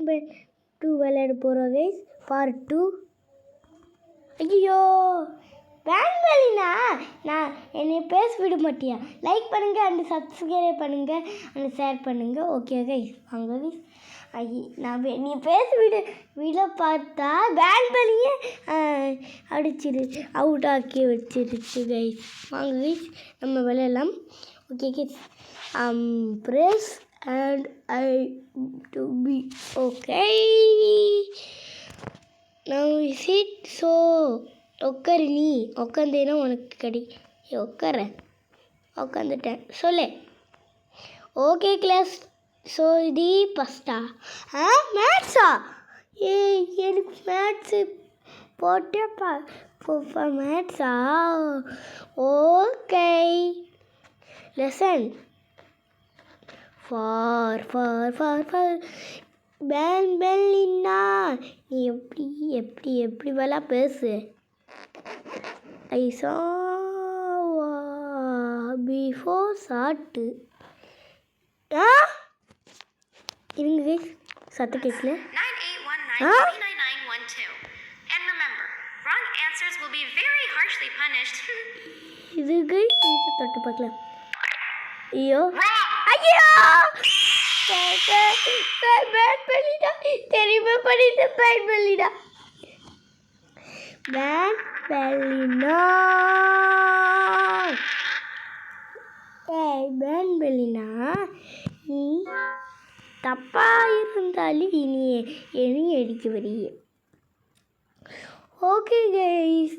Pan 2 விளையாட போகிறோம் guys. Part 2. ஐயோ பேன்வெளினா நான் என்னை பேச விட மாட்டியா? லைக் பண்ணுங்கள் அண்ட் சப்ஸ்கிரைப் பண்ணுங்கள் அண்ட் ஷேர் பண்ணுங்கள். ஓகே கைஸ் வாங்க கைஸ். நீ பேச விட பார்த்தா பேன்வெளியே அடிச்சிரு அவுட் ஆக்கி வச்சிருச்சு கைஸ். வாங்க கைஸ் நம்ம விளையாடலாம். Okay guys press and I to be okay. Now is it so? உட்காரு நீ உட்காந்தேன்னா உனக்கு உட்காந்துட்டேன் சொல்லு. Okay class. ஸோ இது ஃபஸ்ட்டா மேத்ஸா? எனக்கு மேத்ஸு போட்டேப்பா மேத்ஸா? ஓகே லெசன் ஃபார் பேன்வெளினா நீ எப்படி வேலை பேசு. ஐ சா பிஃபோர் சாட்டு. இருங்க கைஸ் சத்தம் கேட்கல. இது கைஸ் தொட்டு பார்க்கலாம். ஐயோ பேன்வெளிடா தெரியுமா பண்ணிட்டு பேன்வெளினா நீ தப்பா இருந்தாலும் இனி அடிக்க வரிய. ஓகே கைஸ்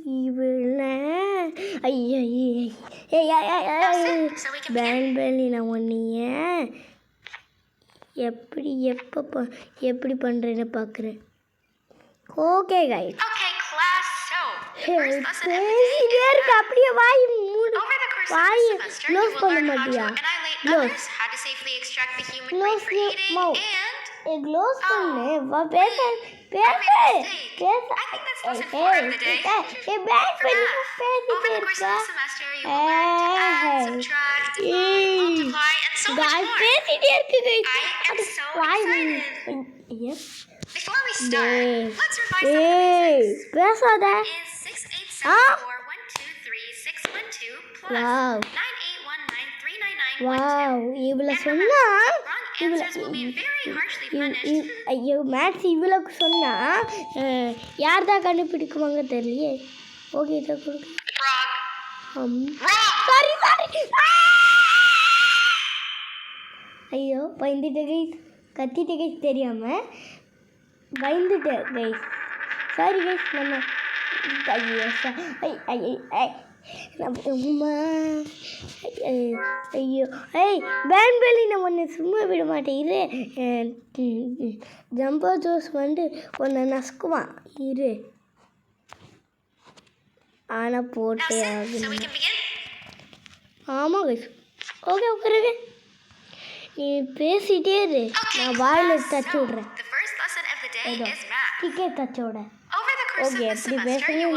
பேன்வெளினா ஒன்றைய எப்படி பண்ணுறேன்னு பார்க்குறேன். ஓகே கைஸ் இருக்கு அப்படியே வாய் க்ளோஸ் பண்ண மாட்டியா? க்ளோஸ் பண்ணு பேச பேசிட்டே இருக்கு பேசாத. இவ்வளோ சொன்னா ஐயோ மேத்ஸ் இவ்வளோ சொன்னா யார் தான் கண்டுபிடிக்குவாங்க தெரியலையே. ஓகே சார் கொடுக்க. சாரி ஐயோ பயந்துட்டேன் கைஸ். கத்திட்டேன் கைஸ் தெரியாமல் பயந்துட்டேன் கைஸ். Sorry guys. ஐயோ பேன்வெளினா ஒன்று சும்மா விட மாட்டேன். ஜம்போ ஜோஸ் ஒன்று நசுக்குவான் இரு. ஆனால் போட்டே ஆகணும். ஆமாம் கைஸ். ஓகே உட்காருங்க. நீ பேசிட்டே இரு நான் வாயில் தச்சு விட்றேன். டிக்கெட் தச்சு விட. ஓகே எப்படி பேசுறேன்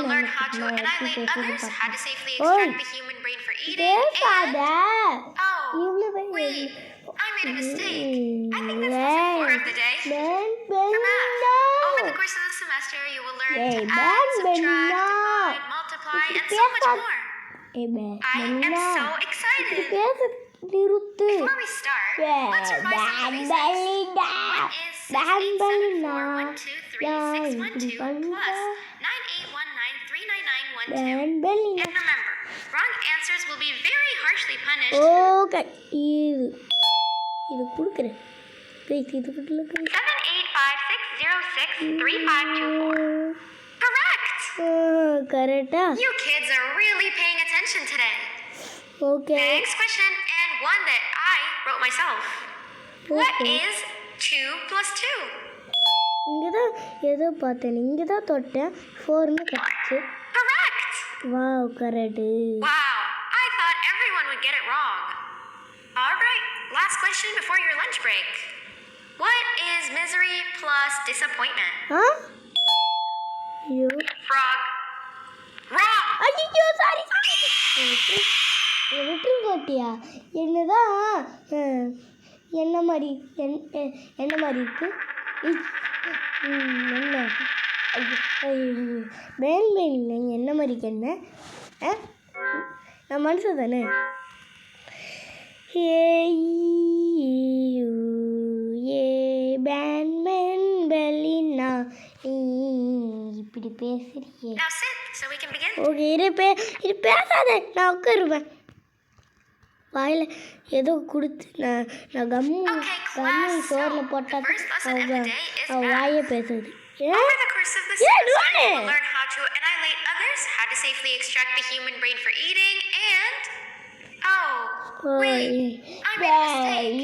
பேசாத. நிறுத்து. ஓகே இது கொடுக்குறேன். கரெக்டா? You kids are really paying attention today. Okay. Next question and one that I wrote myself. Okay. What is 2 plus 2? இங்கதான் ஏதோ பார்த்தேன். இங்கதான் தொட்டேன் 4ன்னு கத்துச்சு. Correct. Wow, correct. Wow, I thought everyone would get it wrong. All right, last question before your lunch break. What is misery plus disappointment? Huh? You. Frog. Wrong. ஐயோ sorry. விட்டு போட்டியா? என்னதான் என்ன மாதிரி இருக்கு? என்ன பேன் பேன் என்ன மாதிரி என்ன நான் மனுஷன் தானே ஏ பேன் பேன் பெலினா இப்படி பேசுறியே ஓகே இது பேசாத நான் உட்காருவேன் வாயில் ஏதோ கொடுத்து நான் கம்மு சோறில் போட்டால் அவன் வாயே பேசுது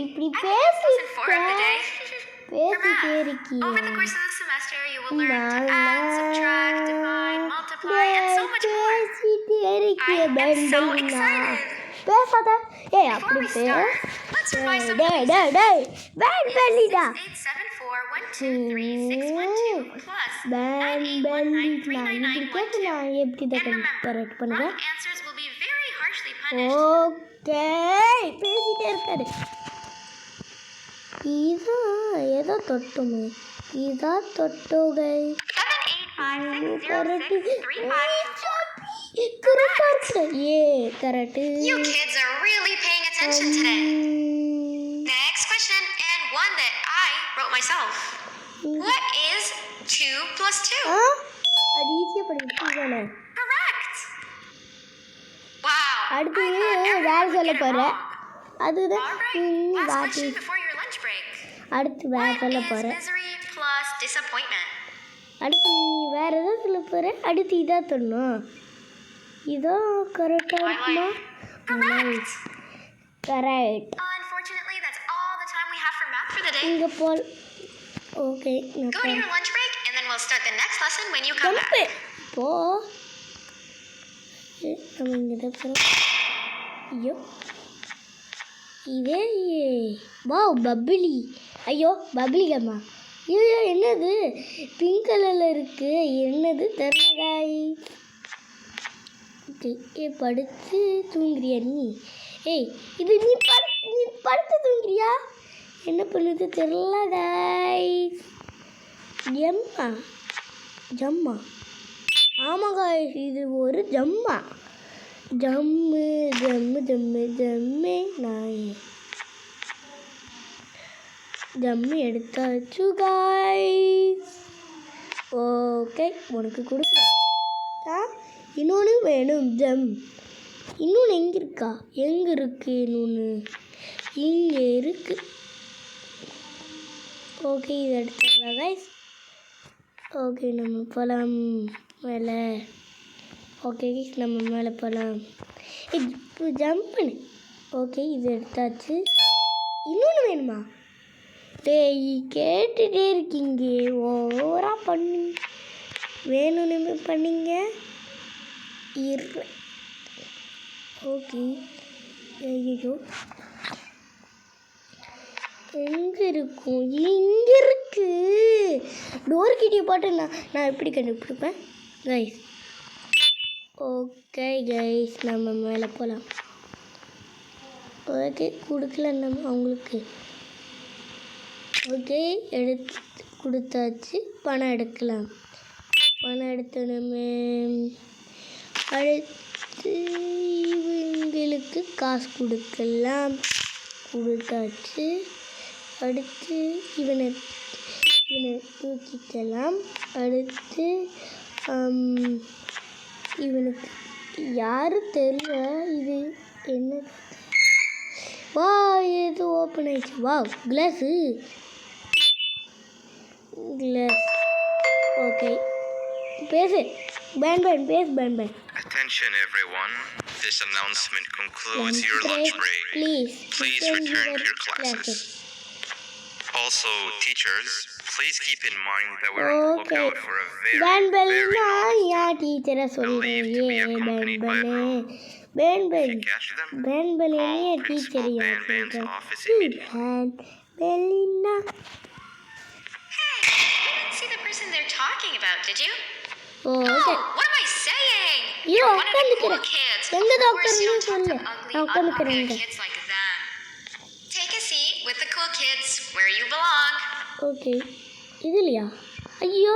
இப்படி பேசி பேசிட்டே இருக்கியா பேசாத ஏய் அப்படி பேன் பண்ணிடா நான் எப்படி தான் கரெக்ட் பண்ணுவேன் ஓகே பேசிட்டே இருக்காரு இதான் ஏதோ தொட்டுமே இதான் தொட்டோகை correct Next question, and one that I wrote myself. What is 2 plus 2? அது ஈஸியா படிக்கணும். Correct. Wow. அடுத்து வேற சொல்ல போறேன். அதுதான் last question before your lunch break. அடுத்து வேற சொல்ல போறேன். Misery plus disappointment. அடுத்து நீ வேற ஏதாவது சொல்ல போற. அடுத்து இதா சொல்லணும். இதோ கரெக்டா இருக்குமா? Correct. Correct. Unfortunately, that's all the time we have for math for the day. இங்க போல் okay Go to your lunch break and then we'll start the next lesson when you come back. போ நம்ம இங்க தான் ஐயோ இதே wow பபிளி ஐயோ பபிளி கம்மா ஐயோ என்னது பிங்க் கலரில் இருக்கு என்னது தெரியலகாய் ஓகே படுத்து தூங்குறியா நீ ஏய் இது நீ படுத்து தூங்குறியா என்ன பண்ணுது தெரியலகாய் ஜம்மா ஆமாங்க இது ஒரு ஜம்மா ஜம்மு ஜம்மு ஜம்மு ஜம்மு நாய் ஜம்மு எடுத்தாச்சு காய்ஸ் ஓகே உனக்கு கொடுக்குறேன் இன்னொன்று வேணும் ஜம் இன்னொன்று எங்கே இருக்கா எங்கே இருக்கு இன்னொன்று இங்கே இருக்கு ஓகே இது எடுத்துக்கலாம் கைஸ் ஓகே நம்ம போகலாம் மேலே ஓகே நம்ம மேலே போகலாம் இப்போ ஜம்ப் பண்ணு ஓகே இது எடுத்தாச்சு இன்னொன்று வேணுமா டேய் கேட்டுகிட்டே இருக்கீங்க ஓவராக பண்ணி வேணும்னு பண்ணிங்க ஓகே ஐயோ எங்கே இருக்கும் இங்கே இருக்கு டோர் கிட்டே போட்டு நான் எப்படி கண்டுபிடிப்பேன் கைஸ் ஓகே கைஸ் நம்ம மேலே போகலாம் ஓகே கொடுக்கல நம்ம அவங்களுக்கு ஓகே எடுத்து கொடுத்தாச்சு பணம் எடுக்கலாம் பணம் எடுத்து நம்ம அடுத்து இவங்களுக்கு காசு கொடுக்கலாம் கொடுத்தாச்சு அடுத்து இவனை தூக்கிக்கலாம் அடுத்து இவனுக்கு யாரும் தெரியல இது என்ன வா ஏதோ ஓப்பன் ஆயிடுச்சு வா கிளாஸ் ஓகே பேசு பேன் பேசு pan Attention everyone, this announcement concludes your lunch break. Please return to your classes. Also, teachers, please keep in mind that we're on the lookout for a very naughty student believed to be accompanied by a group. If you catch them, call Principal Ban's office immediately. Hey, you didn't see the person they're talking about, did you? Oh, okay. What am I saying? You're one of the cool kids. Of course you don't talk to ugly, unpopular kids like them. Take a seat with the cool kids where you belong. Okay. இதுலையா? ஐயோ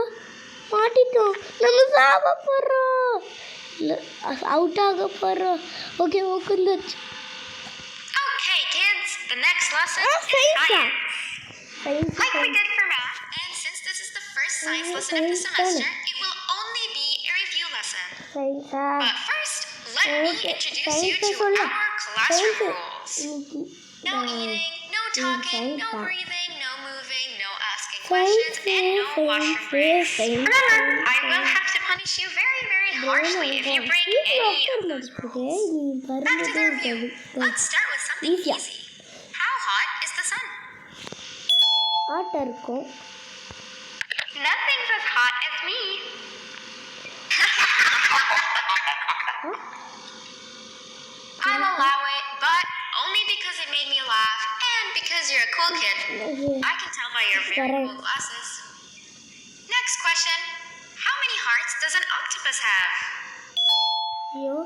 மாட்டிட்டோம். நம்ம சாவ போகிறோம். இல்லை out ஆக போகிறோம். Okay உட்காந்துச்சு. Okay, kids, the next lesson is science. Like we did for math, and since this is the first science lesson of the semester, it will only be a review lesson. But first, let me introduce you to our classroom rules. No eating, no talking, no breathing, no moving, no asking questions, and no washroom breaks. Remember, I will have to punish you very, very harshly if you break any of those rules. Back to the review. Let's start with something easy. How hot is the sun? ஆட்டாக இருக்கும். Nothing's as hot as me. I'll allow it, but only because it made me laugh and because you're a cool kid. I can tell by your very cool glasses. Next question. How many hearts does an octopus have? ஐயோ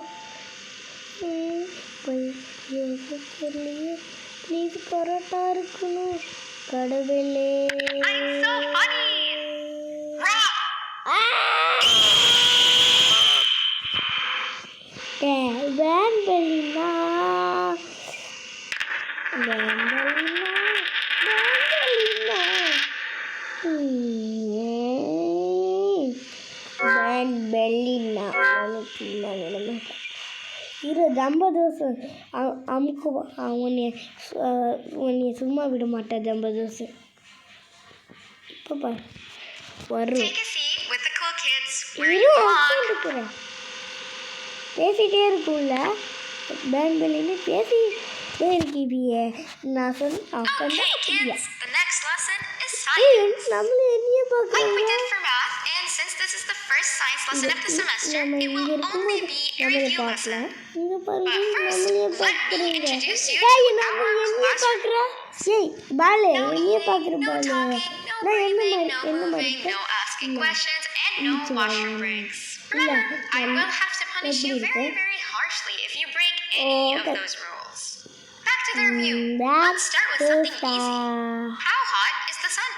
please கரெக்டாக இருக்கணும் கடவுளே. I'm so funny. Wrong. வேன்பலினா இரு தம்பதோசை அமுக்குவோம். உன்னை சும்மா விட மாட்டேன் தம்பதோசை. இப்போ பாரு வரும். Take a seat with the cool kids. Where you belong. இருக்கிறேன் பேசிகிட்டே இருக்கும்ல பேன்பலின்னு பேசிட்டே இருக்கியே. நான் Okay, kids, the next lesson is science. நம்மள என்னைய Like we பார்க்குறாங்க. did for math, and since this is the first science lesson of the semester, நம்ம it இங்கே will only இருக்கும்போது be a நம்மளை review பார்க்கல. lesson. இங்கே பாருங்க But first, நம்மளையே let me பார்க்குறீங்க. introduce you ஏய் to நம்ம our என்னைய classroom. பார்க்குறா? ஏய் பாலு No என்னைய eating, பார்க்குற no பாலு. talking, no நான் என்ன breathing, மாதிரி no என்ன மாதிரி moving, no asking இல்லை. questions, and no Each washroom one. breaks. இல்லை Remember, I will have to punish you எப்படி very, இருக்கு? very harshly if you break any of Okay. those rules. Back to the review. Let's That's start with something easy. How hot is the sun?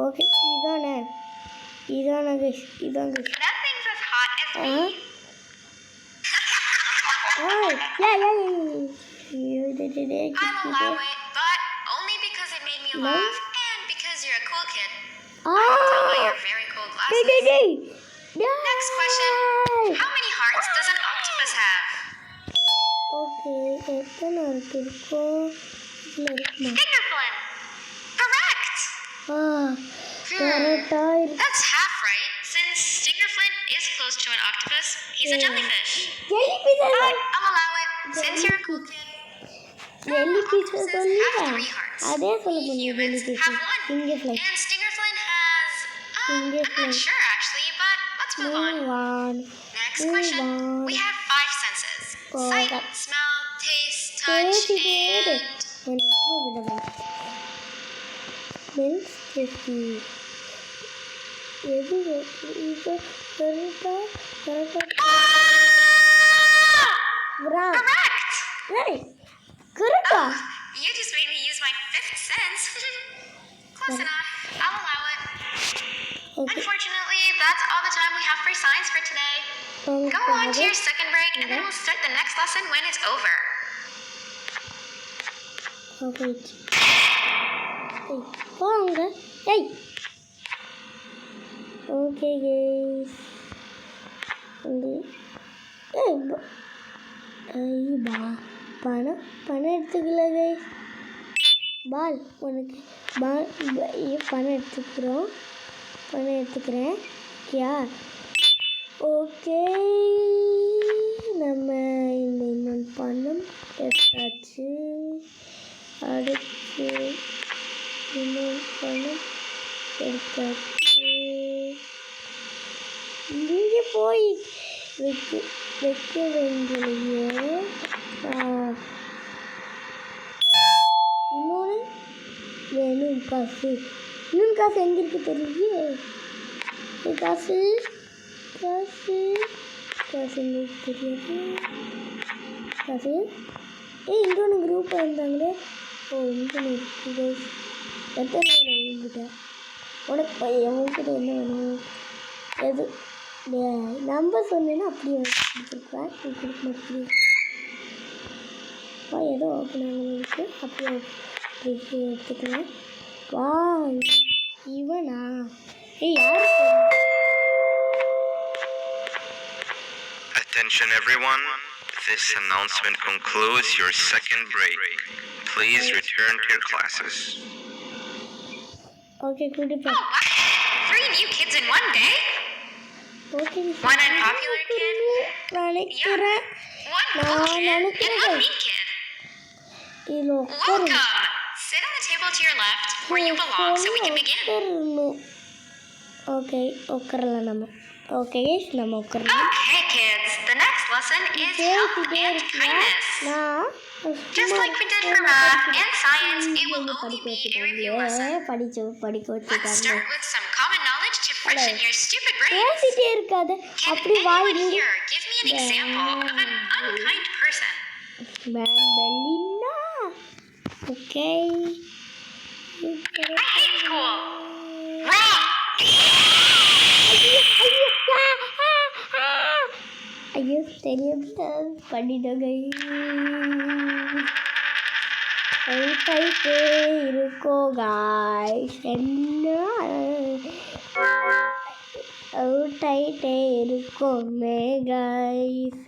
Okay இதானே இதானே இதாங்க. Nothing's as hot as me. I'll allow it, but only because it made me laugh and because you're a cool kid. I can tell by your very cool glasses. Next question. How many hearts does an octopus have? Okay எத்தனை இருக்கும் இதில் இருக்குமா? Stingerflin. Correct. கரெக்டாக இருக்கு. That's half right, since Stingerflin is close to an octopus. He's a jellyfish. Jellyfish But I'll allow it, since you're a cool kid. Jellyfish Octopuses சொல்லியா? have 3 hearts. அதே சொல்ல We முடியும் humans jellyfish. have 1. Stingerfly. And Stingerflin has... I'm Stingerfly. not sure actually, but let's move on. Next question. We have 5 senses. Sight, smell, taste, touch, and... Correct! You just made me use my 5th sense. Close enough. I'll allow it. Unfortunately, that's all the time we have for science for today. Go on to your second break, and then we'll start the next lesson when it's over. போங்க. ஏய் okay case பணம் எடுத்துக்கல guys. பால் உனக்கு பணம் எடுத்துக்கிறேன் கியா. Okay நம்ம இன்னொன்று பணம் எடுத்தாச்சு. அடுத்து இன்னொரு பணம் எடுத்தாச்சு. இங்கே போய் வைக்க வேண்டிய இன்னொன்று வேணும் காசு. இன்னொன்று காசு எங்கே இருக்கு தெரியலையே. காசு காசு காசு எங்கே தெரியாது. காசு இங்கே ஒன்று குரூப்பாக இருந்தாங்களே. ஓ இங்கே இருக்குது எத்தனை நேரம் எழுதிட்டேன். உனக்கு உங்ககிட்ட என்ன வேணும்? எது நம்பர் சொன்னேன்னா அப்படியே கொடுத்துருப்பேன். நீ கொடுக்க மாட்டேன். ஏதோ ஓப்பன் ஆகுது. அப்படியே எடுத்துக்கலாம். வா இவனா? யாரு? Attention everyone. This announcement concludes your second break. Please return to your classes. Okay, good. Oh, wow. 3 new kids in one day? Okay. One unpopular kid? Yeah. One cool kid and one mean kid. Welcome. Sit on the table to your left where you belong so we can begin. Okay, okay, Okay, kids. The next lesson is health and kindness. Just like we did for math and science, it will only be a review lesson. Let's start with some common knowledge to freshen your stupid brains. Can anyone here give me an example of an unkind person? Belinda. Okay. I hate school. Wrong. ஐயோ தெரியாம பண்ணிட்டோங்க. டைட்டே இருக்கோ guys. என்ன டைட்டே இருக்கோமே guys.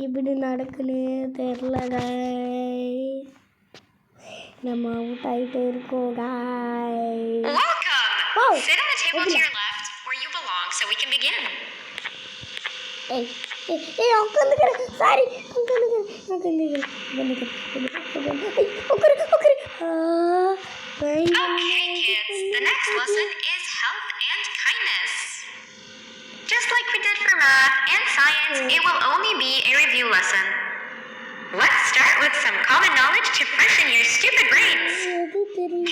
இப்படி நடக்குன்னு தெரில guys. நம்ம out ஆகிட்டே இருக்கோம் guys. Welcome. Sit on the table to your left where you belong so we can begin. உட்காந்துக்கிறேன். சாரி உட்காந்துக்கிறேன். Okay, kids. The next lesson is health and kindness. Just like we did for math and science, it will only be a review lesson. Let's start with some common knowledge to freshen your stupid brains.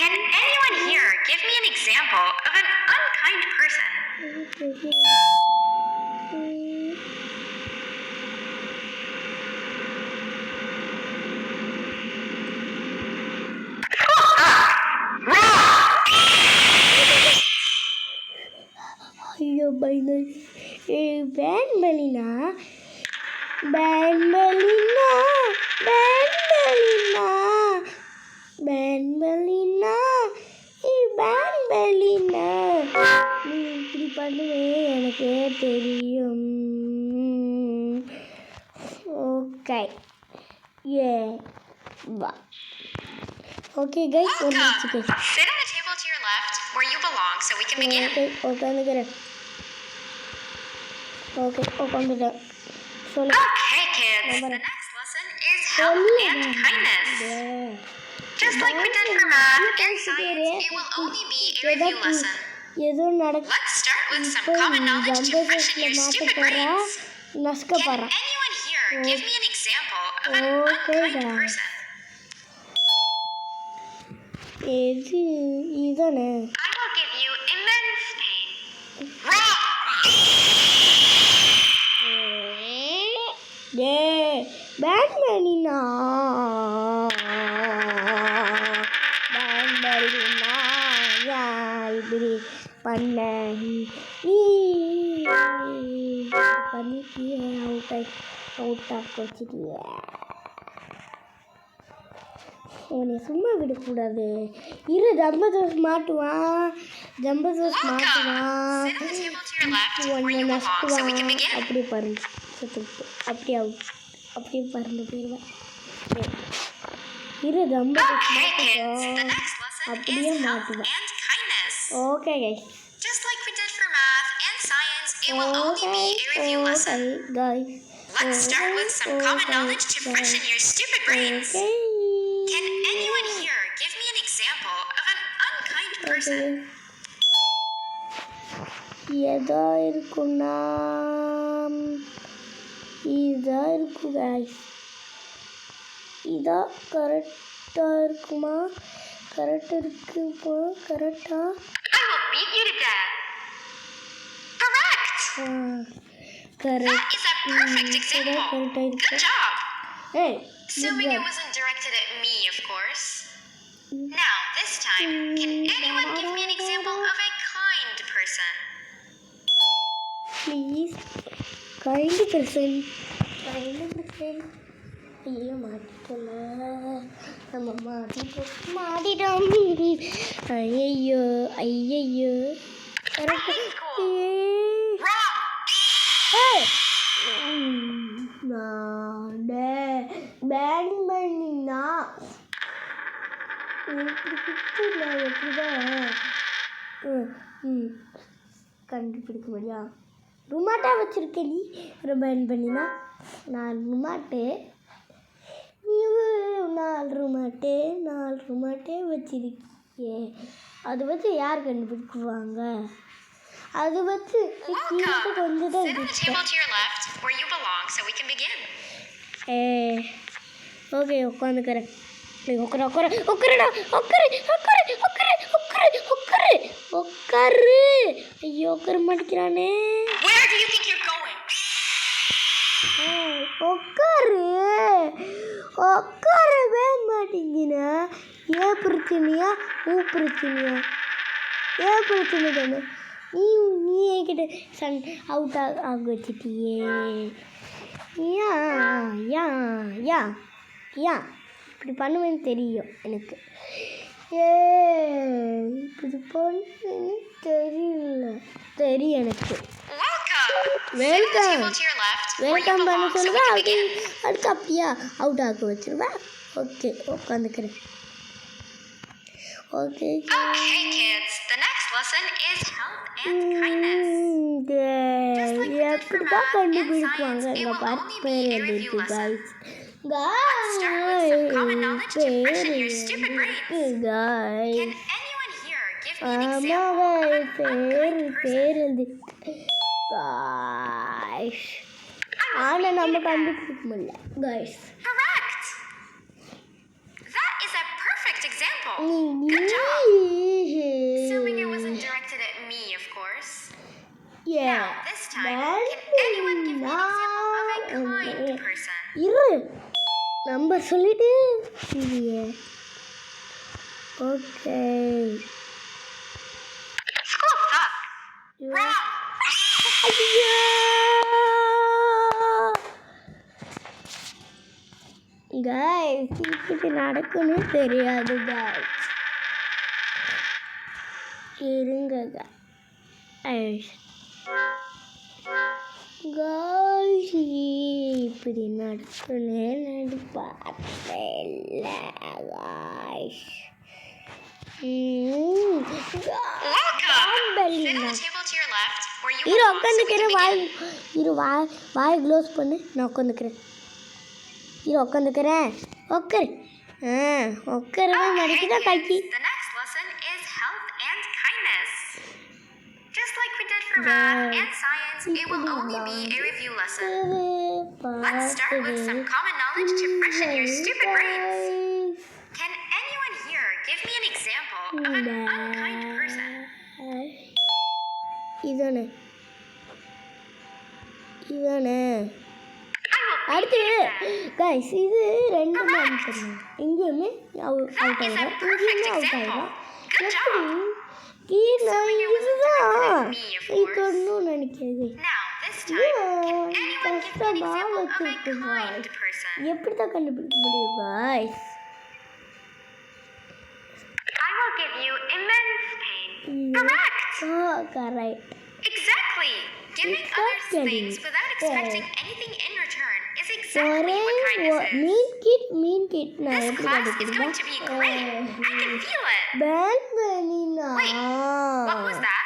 Can anyone here give me an example of an unkind person? ஐயோ final. நீ இப்படி பண்ணுவேன் எனக்கு தெரியும். Okay வா. Okay guys ஒரு நிமிஷம். Sit on the table to your left where you belong so we can begin. உட்காந்துக்கிறேன். ஓகே உட்காந்துட்டேன். சொல்லு. Okay, kids. The next lesson is health and kindness. Just like we did for math and science, it will only be a review lesson. Let's start with some common knowledge to freshen your stupid brains. Can anyone here give me an example of an unkind person? இதானே? I will give you immense pain. Wrong! பேட்மேனினா இப்படி பண்ண நீ பண்ணிட்டிய அவுட்டாக வச்சுட்டிய. உன்னை சும்மா விடக்கூடாது. இரு ஜம்பதோஸ் மாட்டுவான். உன்னை நசுக்குவான். அப்படியே பறந்து அப்படியே அவுட். அப்படியே பறந்து போயிடுவேன். இரு ஜம்பதோஸ் மாட்டுவோம். அப்படியே மாட்டுவேன். Okay guys. Just like we did for math and science, it will only be a review lesson. Guys. Let's start with some common knowledge to freshen your stupid brains. Can anyone here give me an example of an unkind person? எதா இருக்குன்னா இதா இருக்கும் guys. இதா கரெக்டாக இருக்குமா? கரெக்டாக இருக்குமா? கரெக்டாக I will beat you to death. Correct. Correct. That is a perfect example. Good job. Hey. Assuming it wasn't directed at me, of course. Now, this time, can anyone give me an example of a kind person. Please. Kind person. ஐயோ மாட்டிட்டோம் நம்ம மாட்டிட்டோம் ஐயோ pan பண்ணினா எப்படிதான் கண்டுபிடிக்க முடியா ருமாட்டா வச்சுருக்க நீ pan பண்ணினா நான் ருமாட்டே நாலு ருமாட்டே வச்சிருக்கியே அது வச்சு யார் கண்டுபிடிக்குவாங்க அது வச்சு கொஞ்சம் தான் ஓகே உட்காந்துக்கிறேன் உட்காரு ஐயோ உட்கார மாட்டேங்கிறானே உட்காரவே மாட்டேங்கினா ஏன் பிரச்சனையா ஏன் பிரச்சனை தானே நீ என்கிட்ட அவுட் ஆக வச்சிட்டியே ஏன் இப்படி பண்ணுவேன்னு தெரியும் எனக்கு இப்படி பண்ணுவேன்னு தெரியும் எனக்கு வெல்கம் பண்ண சொல்லுவேன் அடுத்து அப்படியா அவுட் ஆக வச்சிருவேன் ஓகே உட்காந்துக்கிறேன் ஓகே எப்படிதான் கண்டுபிடிப்பாங்க எங்கள் பாட்டு பேர் எழுதிருக்கு காய்ஸ் பேர் எழுதிருக்கு காய்ஸ் ஆனால் நம்ம கண்டுபிடிக்க முடியல guys Good job. Assuming it wasn't directed at me, of course. Yeah. Now, this time, can anyone give me an example of a kind person? Number சொல்லிட்டு Okay. School sucks. Wrong. Guys, இப்படி நடக்குன்னு தெரியாது guys. இருங்க guys. இப்படி நடக்குன்னு பார்த்தேன்ல guys. வாய் close பண்ணு நான் உட்காந்துக்கிறேன் உட்காந்துக்கிறேன் உட்காரவே மடிக்குதா கைக்கு The next lesson is health and kindness. Just like we did for math and science, it will only be a review lesson. Let's start with some common knowledge to freshen your stupid brains. Can anyone here give me an example of an unkind person? இதானே அடுத்து guys இது ரெண்டுமே அனுப்பிடுறேன் இங்கேயுமே out ஆகிடும் இங்கேயுமே out ஆகிடும் எப்படி இதுதான் இருக்கணும்னு நினைக்கிறது கஷ்டமாக வச்சுருக்கு காய்ஸ் எப்படி தான் கண்டுபிடிக்க முடியும் guys correct. Exactly. Giving others things without expecting anything in return is exactly what kindness is. Mean kid. This class is going to be great. I can feel it. Wait, what was that?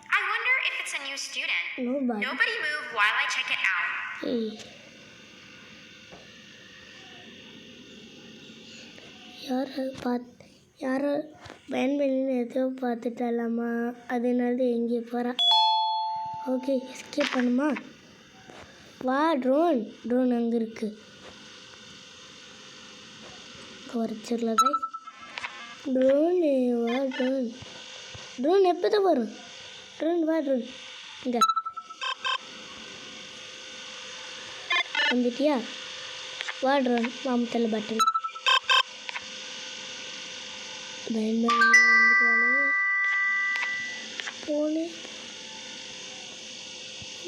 I wonder if it's a new student. Nobody move while I check it out. யாரோ pan பண்ணின்னு எதோ பார்த்துட்டாலாமா அதனால எங்கே போகிறா okay escape பண்ணுமா வா drone அங்கே இருக்கு குறைச்சிடல ட்ரோனு வா ட்ரோன் எப்போ தான் வரும் வா ட்ரோன் இங்கே வந்துட்டியா வா ட்ரோன் மாமத்தில் பட்டன் போனேன்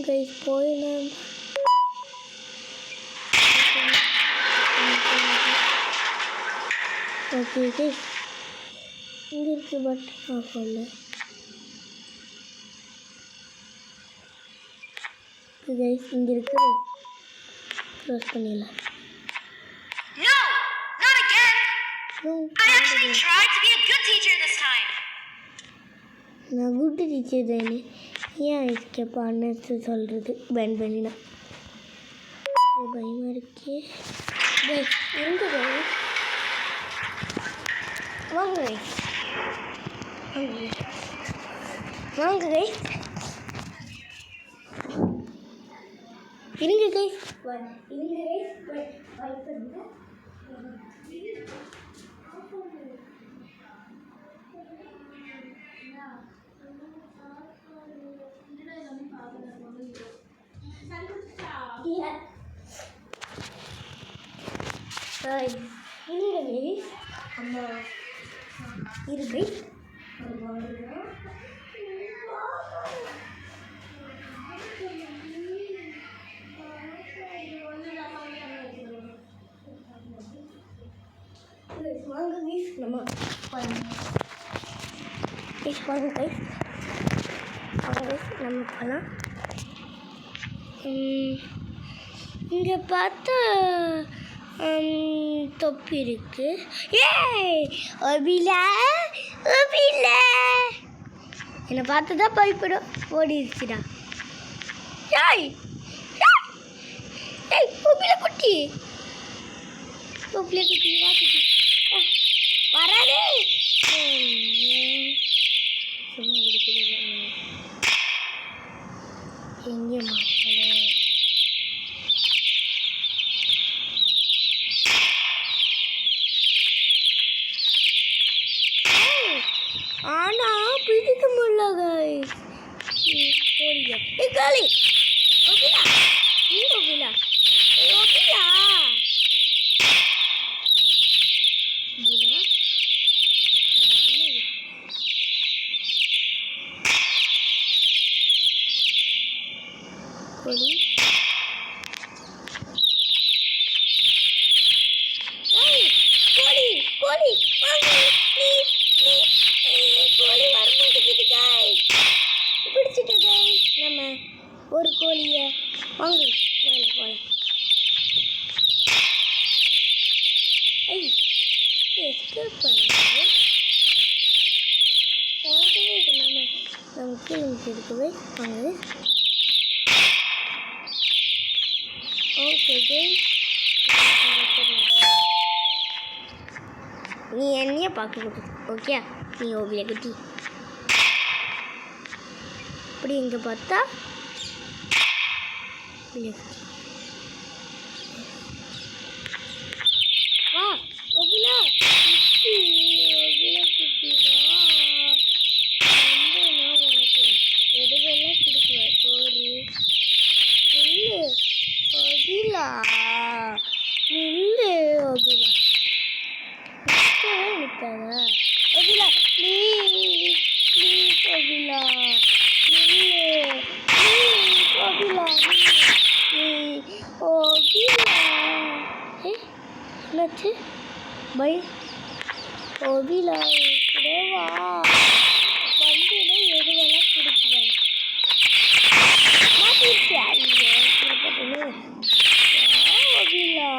கைஸ் போயினேன். ஓகே கைஸ் இங்கே இருக்கு பட் நான் சொல்ல கைஸ் இங்கே இருக்கு க்ளோஸ் பண்ணிடலாம். No, not again. I actually tried to be a good teacher this time. நான் குட் டீச்சர் தானே, ஏன் எஸ்கேப் ஆனது சொல்கிறது பேன் பண்ணினா பயமாக இருக்கே. எங்கே வாங்க வாங்க கைஸ் இருங்க கைஸ் இருங்க கைஸ் பயப்படுங்க. இருங்க கைஸ் அம்மா இரு கைஸ் வாங்க கைஸ் நம்ம கைஸ் வாங்க கைஸ் நம்ம போகலாம். இங்கே பார்த்தா தொப்பி இருக்கு. ஏய் அபிலா அபிலா என்னை பார்த்து தான் பயப்படும் ஓடிடுச்சுடா. ஏய் ஏய் அபிலா குட்டி அபிலா குட்டி வா குட்டி வராதே சும்மா விடுக்குது எங்கே மாட்டல. ஆனா பிடிக்க முடியல கைஸ். போடிங்க ஏ காலி ஓகேடா நீ ஓகேடா ஓகேடா கோழி கோழி கோழி கோழி வரமாட்டேங்குது கைஸ். பிடிச்சிட்டு கைஸ் நம்ம ஒரு கோழியை வாங்க மேலே போகலாம். ஐய் எஸ்கேப் பண்ணுங்க போகவே இது நம்ம கீழே இருக்கவே வாங்க. ஓகே கைஸ் நீ என்னையே பார்க்க கூடாது ஓகே. நீ ஓவிய குட்டி இப்படி இங்கே பார்த்தா வா ஓவிலா குட்டி ஓவிலா குட்டி வா வந்து நான் உனக்கு எதுவெல்லாம் கொடுக்குவேன் சோறு நில்லு ஓவிலா நில்லு ஓவிலா நிற்காதா ஓவிலா ப்ளீஸ் ப்ளீஸ் ஓவிலா நில்லு ப்ளீஸ் ஓவிலா நில்லு ஓவிலா என்னாச்சு பை ஓவிலா கூட வா வந்துன்னா எதுவெல்லாம் கொடுக்குவேன் மாட்டிருச்சு ஐயோ ஓவிலா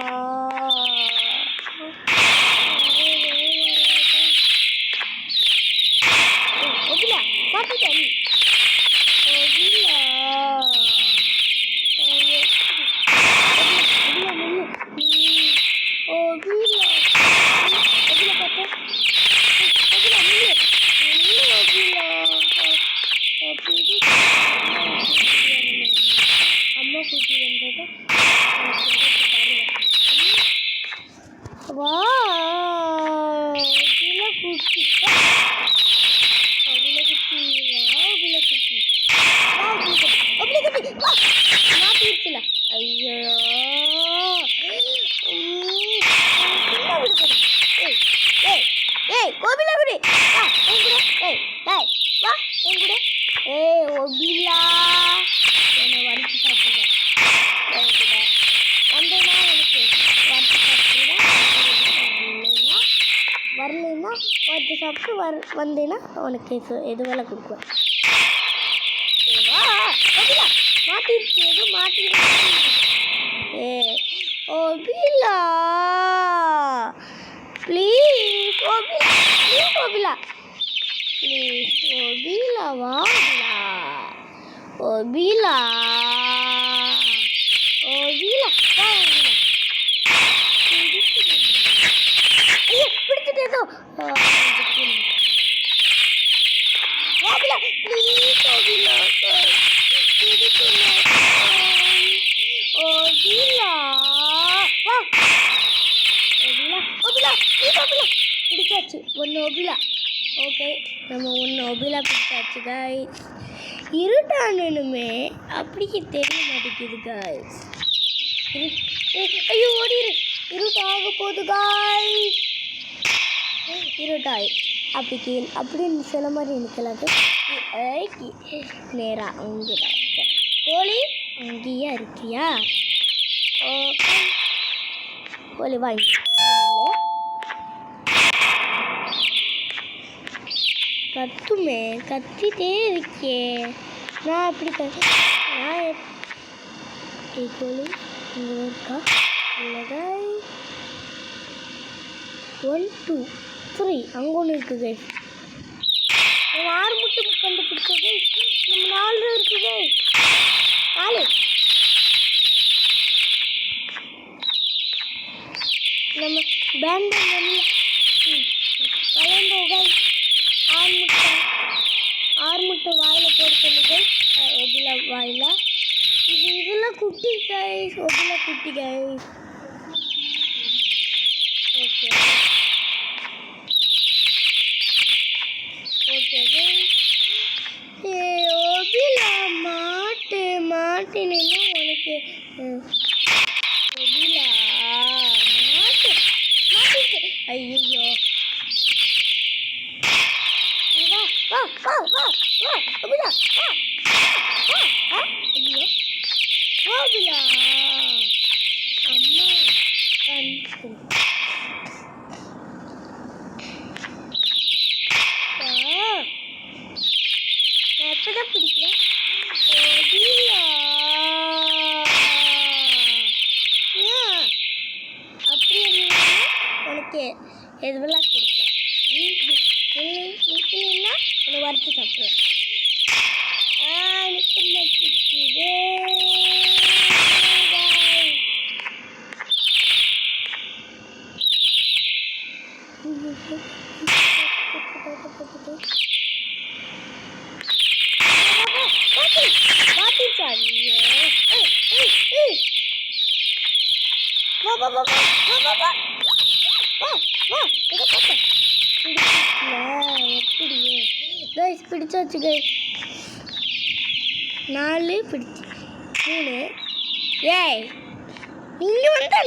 ஓவிலா மாட்டிட்டா நீ ஓவிலா அம்மா கூட்டி வந்தது வா குட்டி அவில குட்டி வா அவில குட்டி வா அவில குட்டி வா மாட்டிருச்சுல ஐயோ ஏய் கோபிலா குடி வா என் கூட ஏய் டேய் வா என் கூட ஒபிலா என்னை வறுத்து சாப்பிடுவேன். வந்தேன்னா உனக்கு வறுத்து சாப்பிடுவேன். வரலைன்னா வறுத்து சாப்பிட்டு வந்தேன்னா உனக்கு எது வேலை கொடுக்குவேன். ஓகேவா? மாட்டிருச்சு, எதுவும் மாட்டிருச்சு. ஒபிலா ப்ளீஸ், ஒபிலா ப்ளீஸ், ஒபிலா வாபிலா, ஒபிலா ஒபிலா வா, ஒபிலா. ஐயோ பிடிச்சிட்டேதோ. ஒபிலா ப்ளீஸ், ஒபிலா ஒபிலா வா. ஒபிலா ஒபிலா ப்ளீஸ், ஒபிலா பிடிச்சாச்சு ஒன்று ஒபிலா. ஓகே, நம்ம ஒன்று ஒபிலா பிடிச்சாச்சு கைஸ். இருட்டானுமே அப்படியே தெரிய மாட்டேங்குது கைஸ். ஐயோ ஓடிடு, இருட்டாக போகுது கைஸ். இருட்டாய் அப்படி கீழ் அப்படின்னு சில மாதிரி நிற்கலாட்டு நேராக அங்கே தான் இருக்கேன். கோழி அங்கேயா இருக்கியா? ஓகே கோழி வாங்கி கத்துமே, கத்திட்டே இருக்கே. நான் அப்படி நான் கோழி இங்கே இருக்கா? இல்லை 1 2 3 அங்கே ஒன்று இருக்குது. நம்ம 6 மட்டும் கண்டுபிடிச்சது. நம்ம 4 இருக்குது. 4 நம்ம பேண்ட் வளர்ந்தோகள் 6 முட்டை வாயில் போட்டு சொல்லுது. ஒபிலா வாயில் இதெல்லாம் குட்டி கைஸ். ஒபிலா குட்டி கைஸ். ஓகே ஓகே ஒபிலா மாட்டினா உனக்கு ஒபிலா மாட்டிச்சு. ஐயோ வா வா வா வா வா ஒபிலா வா வா. ஐயோ ஒபிலா அம்மா கண்டு நான் எப்பதான் பிடிக்கிறேன். ஒபிலா அப்படி இருந்தீங்கன்னா உனக்கு எதுவெல்லாம் கொடுக்குறேன். நிற்கணுன்னா உன்னை வறுத்து சாப்பிடுவேன். நிற்க மாட்டேங்குது. எப்படியே கைஸ் பிடிச்சாச்சு கைஸ். 4 பிடிச்சி 3. ஏய் இங்கே வந்தா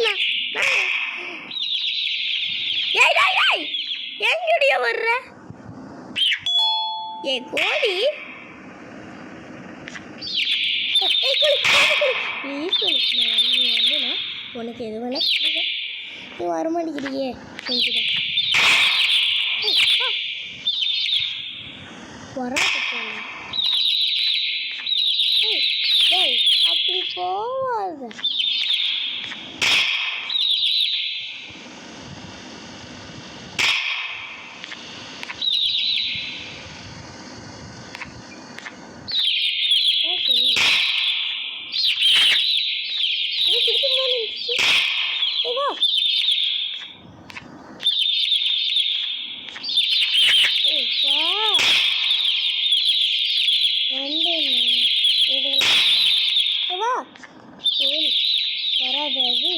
ஏய் எங்கடிய வர்ற? ஏ கோழி உனக்கு எது வேணா பிடிக்கும். நீ வரமாட்டேங்கிறியே என்கிட்ட. வராது அப்படி போவாத. வராது அது.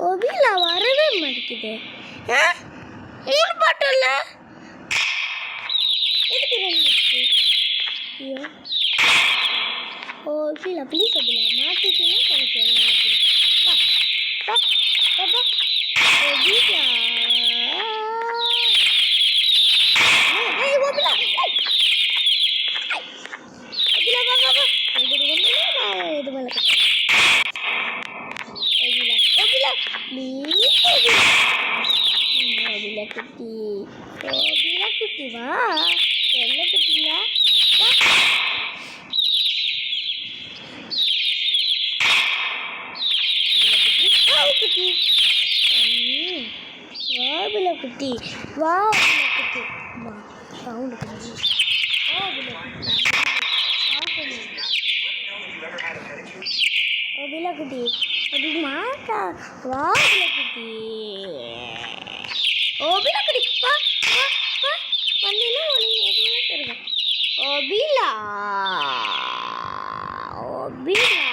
ஒபிலா வரவே மாட்டேங்குது. 3 பாட்டில் எதுக்கு 2? ஐயோ ஒபிலா ப்ளீஸ் ஒபிலா மாட்டிச்சுன்னா உனக்கு எவ்வளோ பிடிக்கும். வா வா வா அபிலா ஏய் அபிலா அபிலா வா இது மேல அபிலா ப்ளீஸ் அபிலா குட்டி வா என்ன குட்டிங்களா குட்டி வாபில குட்டி வா குட்டி வா சவுண்ட் குட்டி வாபில குட்டி அது மாட்டா வாபில குட்டி ஓபிலா குட்டி வா வா வா வந்தீனா உனக்கு எதுவும் தருவேன் ஓபிலா ஓபிலா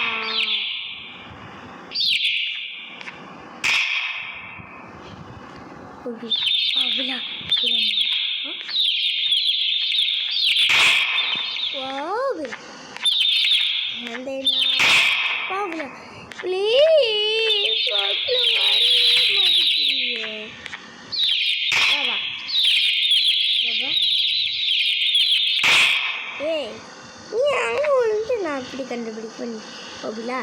அபிலா வாபிலா வந்தேனா வாபிலா ப்ளீஸ் வாபிலா வரவே மாட்டேங்கிறியே வா வா பாபா ஏய் நீ அங்கே ஒன்று நான் அப்படி கண்டுபிடிப்பேன் அபிலா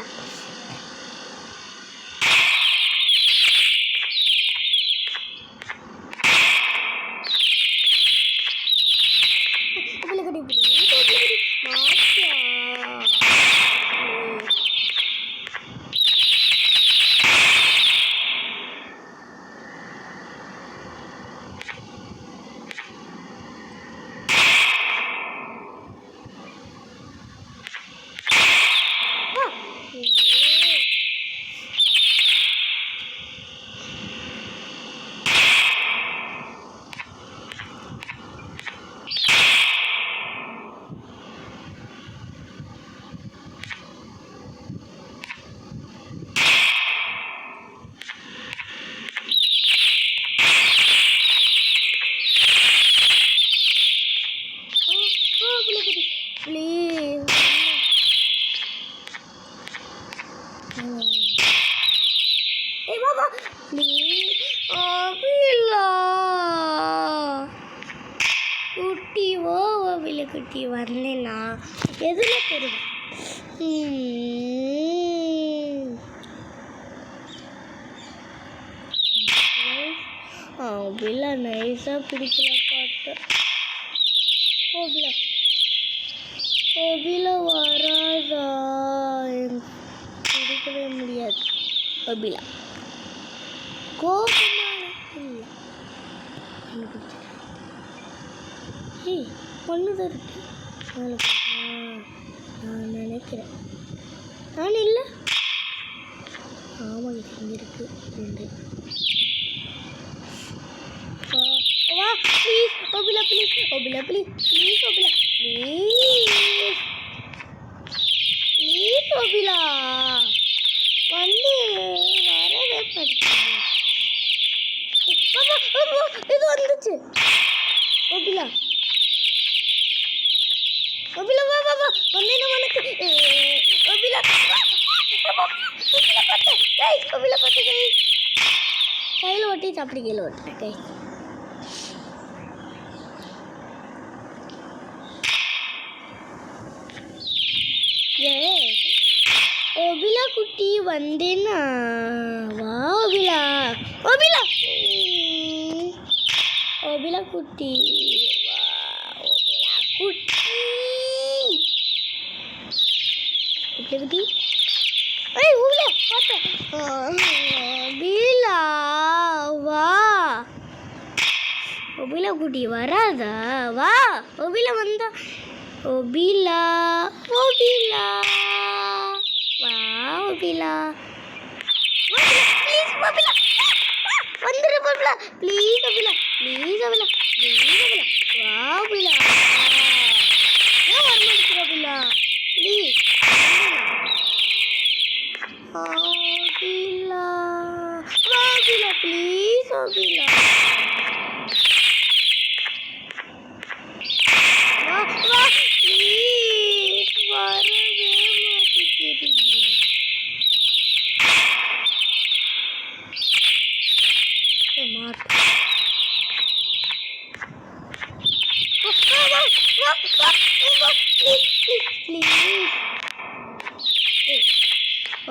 குட்டி வந்தேன்னா எதில் தருவேன் அபிலா நைஸாக பிடிக்கல பார்த்தேன் அபிலா வராதா பிடிக்கவே முடியாது அபிலா கோபமான இல்லை ஏய் ஒன்றுதான் இருக்கு நான் நினைக்கிறேன் நான் இல்லை ஆமாம் இங்கே இருக்கு ரெண்டு வா please Abhila please Abhila please please Abhila please please Abhila வந்து வரவே படிக்கிறேன் இது வந்துச்சு அபிலா அபிலா வா வா வா வந்தேனா உனக்கு அபிலா அபிலா பத்து கைஸ் அபிலா பத்து கைஸ் கையில் ஒட்டி சாப்பிட்டு கீழே ஒட்டுறேன் கைஸ் அபிலா குட்டி வந்தேனா வா அபிலா அபிலா அபிலா குட்டி வா அபிலா குட்டி குட்டி ஏய் அபிலா பாத்தா அபிலா வா அபிலா குட்டி வராதா வா அபிலா வந்தா அபிலா அபிலா வா அபிலா ப்ளீஸ் அபிலா வந்துரு Abhila please Abhila please Abhila please Abhila வா அபிலா ஏன் வர மாட்டேங்கிற அபிலா ப்ளீஸ் அபிலா வா அபிலா ப்ளீஸ் அபிலா வா வா ப்ளீஸ் வரவே மாட்டேங்கிறீங்க மாட்டு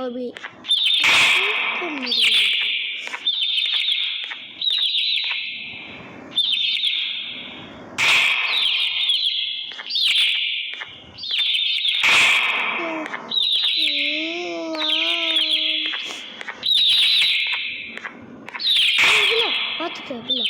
அபி பார்த்துட்டு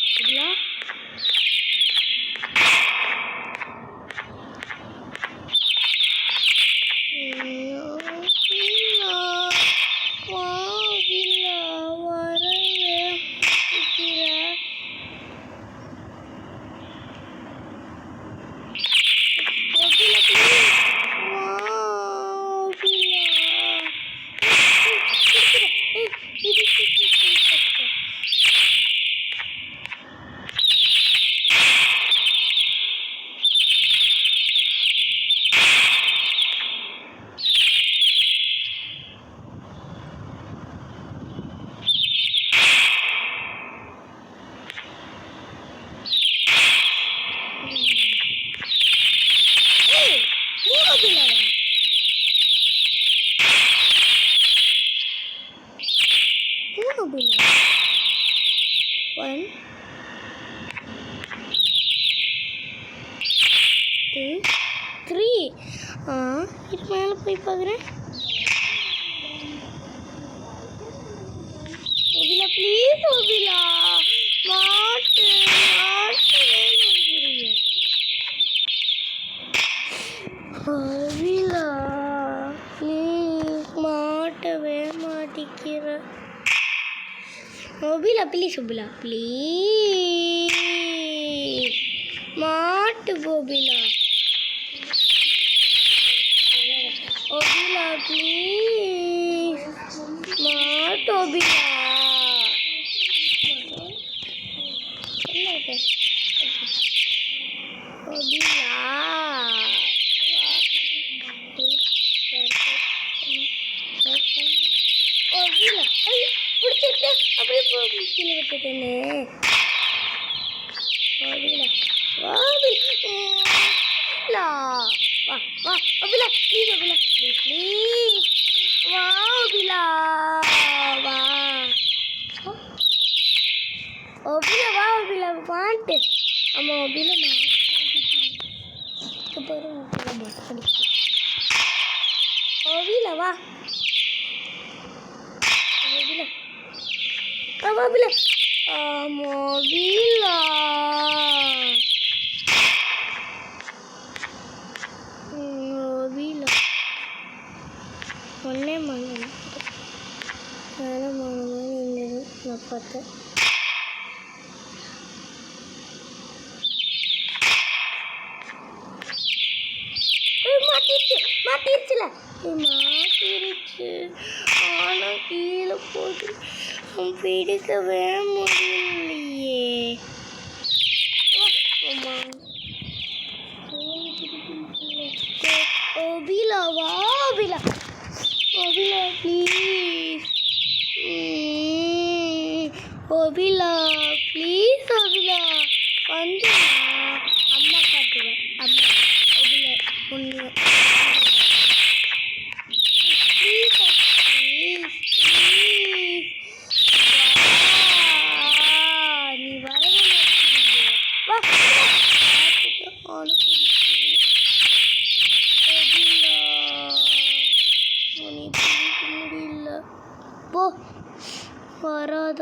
இது மேலே போய் பார்க்குறேன் ஒபிலா ப்ளீஸ் ஒபிலா மாட்டு ஒபிலா ப்ளீஸ் மாட்டவே மாட்டிக்கிற ஒபிலா ப்ளீஸ் ஒபிலா ப்ளீஸ் மாட்டு ஒபிலா ஒபிலா ப்ளீஸ் மாட்டு ஒபிலா ஒபிலா ஒபிலா பிடிச்சிட்டு அப்படியே கீழே விட்டுட்டேனே ஒபிலா ஒபிலா வா வா ஒபிலா ப்ளீஸ் ஒபிலா ப்ளீஸ் ப்ளீஸ் வா ஒபிலா வா ஒபிலா வா ஒபிலா மாட்டு ஆமா ஒபிலா மாட்டு பாரு ஒபிலா வா ஒபிலா ஆமா ஒபிலா ஆமா ஒபிலா ஒபிலா ஒன்னே மணி நான் பார்த்தேன் மாட்டிருச்சுல மாட்டிருச்சு ஆனால் கீழே போது பிடிக்கவே முடியலையே ஒபிலா வா ஒபிலா ஒபிலா ப்ளீஸ் ஒபிலா ப்ளீஸ் ஒபிலா வந்து அம்மா காட்டுவேன் அம்மா ஒபிலா ஒன்று ப்ளீஸ் ப்ளீஸ் ப்ளீஸ் நீ வரவே மாட்டேங்கிறீங்க வா ஆளுக்கு முடியல போ வராத